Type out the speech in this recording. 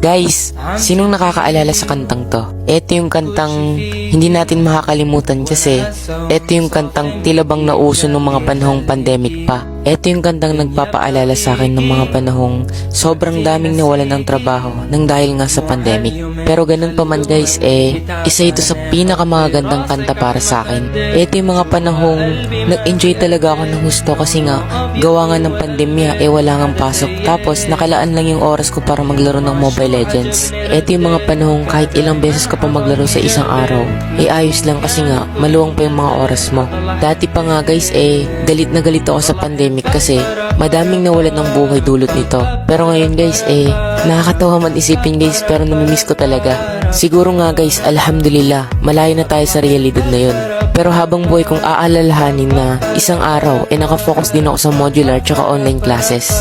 Guys, sinong nakakaalala sa kantang to? Ito yung kantang hindi natin makakalimutan kasi ito yung kantang tila bang nauso ng mga panahong pandemic pa. Ito yung kantang nagpapaalala sa akin ng mga panahong sobrang daming nawalan ng trabaho nang dahil nga sa pandemic. Pero ganun pa man guys, isa ito sa pinakamagandang kanta para sa akin. Ito yung mga panahong nag-enjoy talaga ako ng gusto kasi nga gawa nga ng pandemya wala ngang pasok. Tapos nakalaan lang yung oras ko para maglaro ng Mobile Legends. Ito yung mga panahong kahit ilang beses ka pa maglaro sa isang araw, ayos lang kasi nga maluwang pa yung mga oras mo. Dati pa nga guys, galit na galit ako sa pandemic kasi madaming nawalan ng buhay dulot nito. Pero ngayon guys, nakakatawa man isipin guys pero namimiss ko talaga. Siguro nga guys, alhamdulillah, malayo na tayo sa realidad na yun. Pero habang buhay kong aalalahanin na isang araw, nakafocus din ako sa modular tsaka online classes.